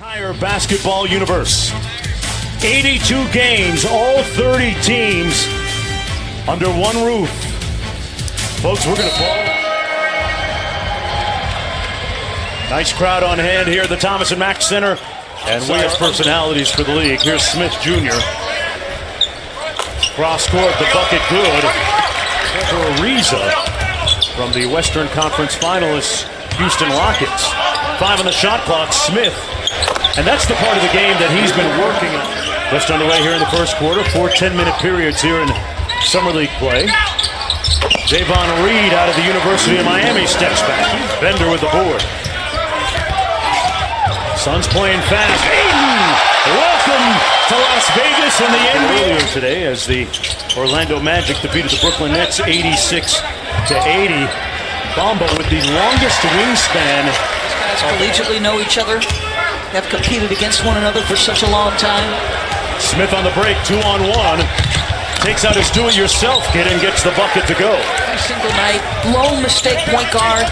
Entire basketball universe. 82 games, all 30 teams under one roof. Folks, we're going to ball. Nice crowd on hand here at the Thomas & Mack Center. And we have personalities for the league. Here's Smith Jr. Cross court, the bucket good. For Ariza from the Western Conference finalists, Houston Rockets. 5 on the shot clock, Smith. And that's the part of the game that he's been working on. Just underway here in the first quarter. 4 10-minute periods here in Summer League play. Davon Reed out of the University of Miami steps back. Bender with the board. Suns playing fast. Ayton! Welcome to Las Vegas in the NBA. Earlier today as the Orlando Magic defeated the Brooklyn Nets 86-80. Bamba with the longest wingspan. These guys collegiately know each other. Have competed against one another for such a long time. Smith on the break, 2-on-1. Takes out his do-it-yourself kid and gets the bucket to go. Every single night, low mistake point guard.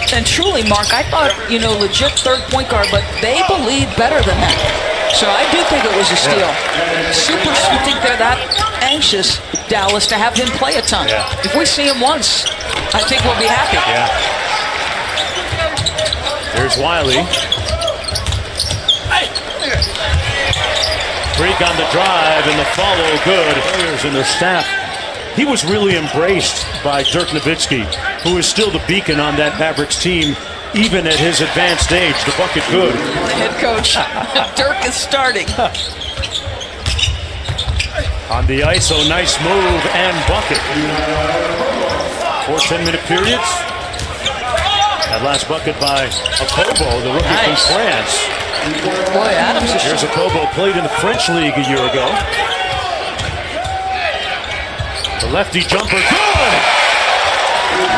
And truly, Mark, I thought, legit third point guard, but they believe better than that. So I do think it was a steal. Super, you think they're that anxious, Dallas, to have him play a ton. Yeah. If we see him once, I think we'll be happy. Yeah. Here's Wiley. Freak on the drive and the follow good. Players and their staff. He was really embraced by Dirk Nowitzki, who is still the beacon on that Mavericks team, even at his advanced age. The bucket good. The head coach, Dirk is starting. On the ISO, nice move and bucket. 4 10-minute periods. That last bucket by Akobo, the rookie from France. Boy, Adams is... Here's Akobo, played in the French league a year ago. The lefty jumper, good!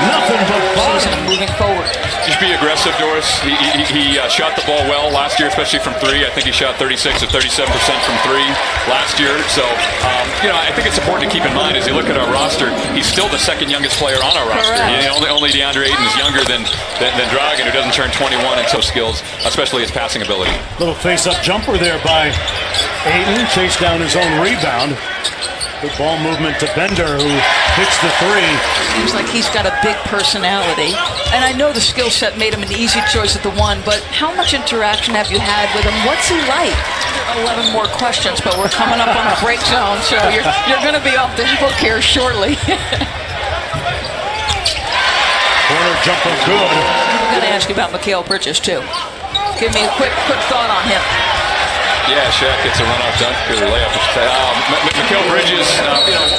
Nothing but season moving forward. Just be aggressive, Doris. He shot the ball well last year, especially from three. I think he shot 36 or 37% from three last year. So, I think it's important to keep in mind as you look at our roster, he's still the second youngest player on our roster. Only DeAndre Ayton is younger than Dragan, who doesn't turn 21, and so skills, especially his passing ability. Little face-up jumper there by Ayton. Chased down his own rebound. Good ball movement to Bender, who hits the three. Seems like he's got a big personality. And I know the skill set made him an easy choice at the one, but how much interaction have you had with him? What's he like? 11 more questions, but we're coming up on a break zone, so you're going to be off the hook here shortly. Corner jumper good. I'm going to ask you about Mikal Bridges, too. Give me a quick thought on him. Yeah, Shaq gets a run-off dunk or layup. Mikal Bridges.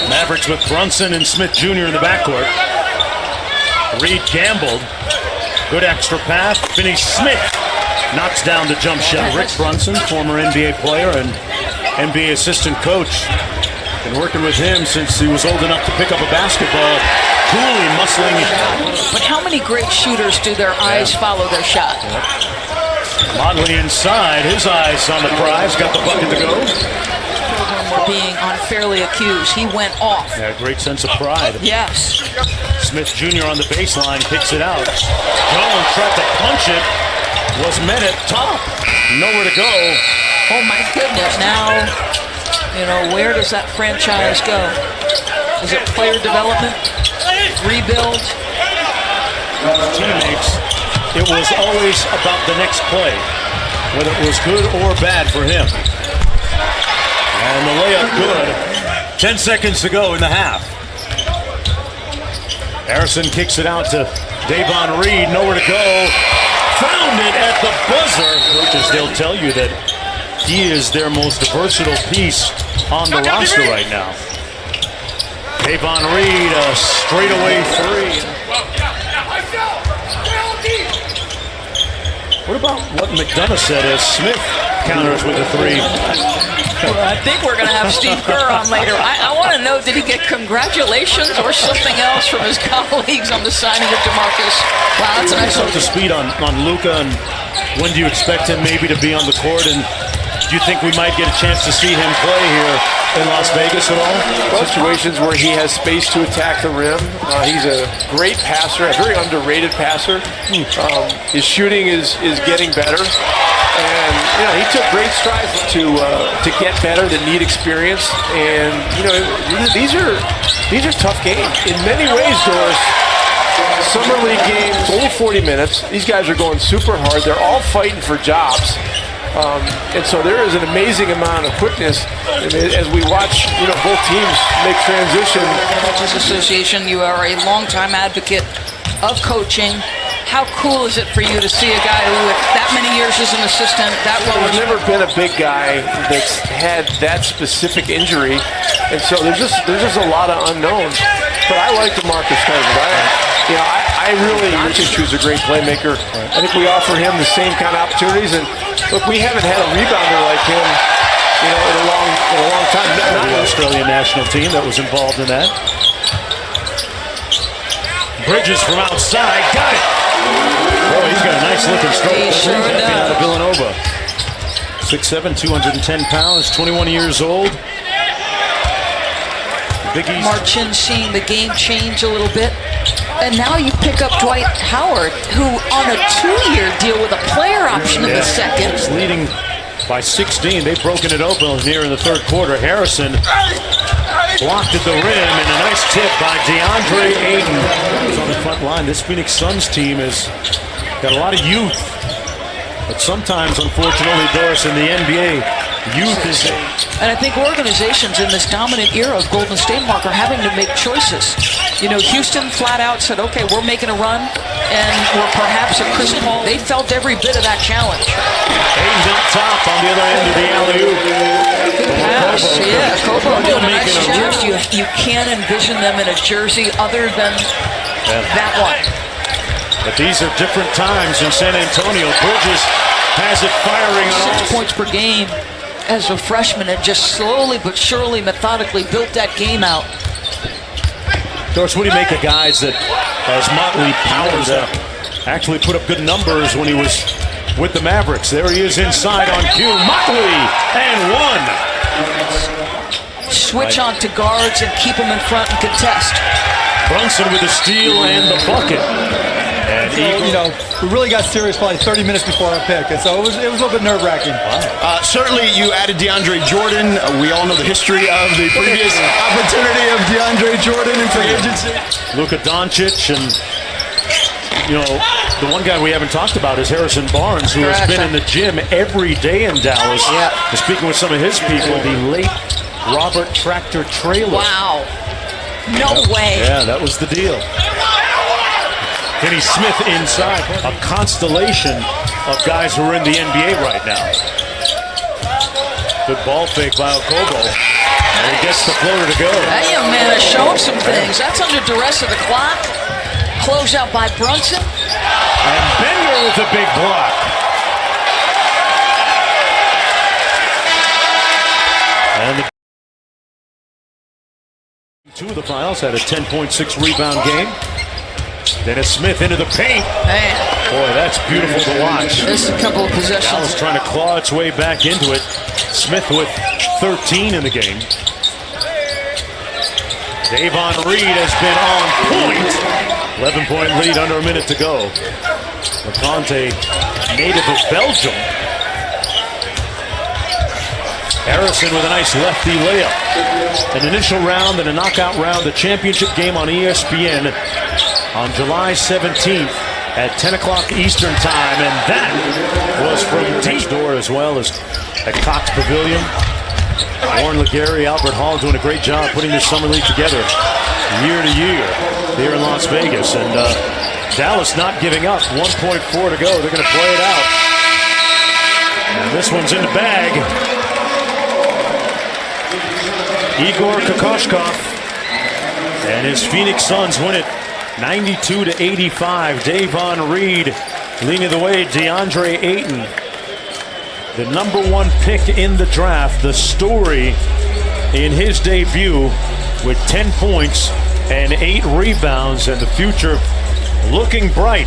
Mavericks with Brunson and Smith Jr. in the backcourt. Reed gambled. Good extra pass. Finney Smith knocks down the jump shot. Rick Brunson, former NBA player and NBA assistant coach. Been working with him since he was old enough to pick up a basketball. Coolly muscling. But how many great shooters do their eyes follow their shot? Motley inside, his eyes on the prize, got the bucket to go. We're being unfairly accused. He went off. Yeah, great sense of pride. Yes. Smith Jr. on the baseline, kicks it out. Jones tried to punch it, was met at top. Nowhere to go. Oh my goodness, now, where does that franchise go? Is it player development? Rebuild? Teammates. It was always about the next play, whether it was good or bad for him. And the layup good. 10 seconds to go in the half. Harrison kicks it out to Davon Reed, nowhere to go. Found it at the buzzer. Coaches, they'll tell you that he is their most versatile piece on the roster right now. Davon Reed, a straightaway three. What about what McDonough said as Smith counters with a three? Well, I think we're going to have Steve Kerr on later. I want to know, did he get congratulations or something else from his colleagues on the signing of DeMarcus? Wow, that's a nice one. Up to speed on Luka, and when do you expect him maybe to be on the court? And do you think we might get a chance to see him play here in Las Vegas at all? Situations where he has space to attack the rim. He's a great passer, a very underrated passer. His shooting is getting better. And he took great strides to get better, to need experience. And these are tough games in many ways, Doris. Summer league games, only 40 minutes. These guys are going super hard. They're all fighting for jobs. And so there is an amazing amount of quickness as we watch, both teams make transition. Coaches Association, you are a longtime advocate of coaching. How cool is it for you to see a guy who, with that many years as an assistant, that well? There's never been a big guy that's had that specific injury, and so there's just a lot of unknowns. But I like DeMarcus Cousins. I really think he's a great playmaker. I think we offer him the same kind of opportunities. And look, we haven't had a rebounder like him, in a long time. The Australian national team that was involved in that. Bridges from outside, got it. Boy, he's got a nice looking stroke. He sure does. Out of Villanova. 6'7", 210 pounds, 21 years old. Big East. Marchin seeing the game change a little bit. And now you pick up Dwight Howard, who on a 2-year deal with a player option in the second. He's leading by 16. They've broken it open here in the third quarter. Harrison blocked at the rim, and a nice tip by DeAndre Ayton. He's on the front line. This Phoenix Suns team has got a lot of youth. But sometimes, unfortunately, Doris, in the NBA, youth is... And I think organizations in this dominant era of Golden State, Mark, are having to make choices. Houston flat out said, okay, we're making a run, and we're perhaps a Chris Paul. They felt every bit of that challenge. Ayton's up top on the other end of the alley-oop. Good pass, yeah. Kobo doing a nice job. You can't envision them in a jersey other than that one. But these are different times in San Antonio. Bridges has it firing on 6 points per game as a freshman, and just slowly but surely, methodically built that game out. Doris, what do you make of guys that, as Motley powers up, actually put up good numbers when he was with the Mavericks? There he is inside on cue. Motley, and one. Switch on to guards and keep them in front and contest. Brunson with the steal and the bucket. And we really got serious probably 30 minutes before our pick, and so it was a little bit nerve-wracking. Wow. Certainly, you added DeAndre Jordan. We all know the history of the previous opportunity of DeAndre Jordan in free agency. Luka Doncic, and the one guy we haven't talked about is Harrison Barnes, who has been in the gym every day in Dallas. Yeah. Speaking with some of his people, the late Robert Tractor Trailer. Wow. No way. Yeah, that was the deal. Kenny Smith inside. A constellation of guys who are in the NBA right now. Good ball fake by Okobo. And he gets the floater to go. That young man has shown some things. That's under duress of the clock. Close out by Brunson. And Bender with a big block. And two of the finals had a 10.6 rebound game. Dennis Smith into the paint. Man. Boy, that's beautiful to watch. This is a couple of possessions. Dallas trying to claw its way back into it. Smith with 13 in the game. Davon Reed has been on point. 11-point lead, under a minute to go. LeConte, native of Belgium. Harrison with a nice lefty layup. An initial round and a knockout round, the championship game on ESPN on July 17th at 10 o'clock Eastern time. And that was from next door, as well as at Cox Pavilion. Warren Legary, Albert Hall doing a great job putting this summer league together year to year here in Las Vegas. And Dallas not giving up. 1.4 to go. They're going to play it out. And this one's in the bag. Igor Kokoshkov and his Phoenix Suns win it 92-85. Davon Reed leading the way. DeAndre Ayton, the #1 pick in the draft, the story in his debut with 10 points and 8 rebounds, and the future looking bright.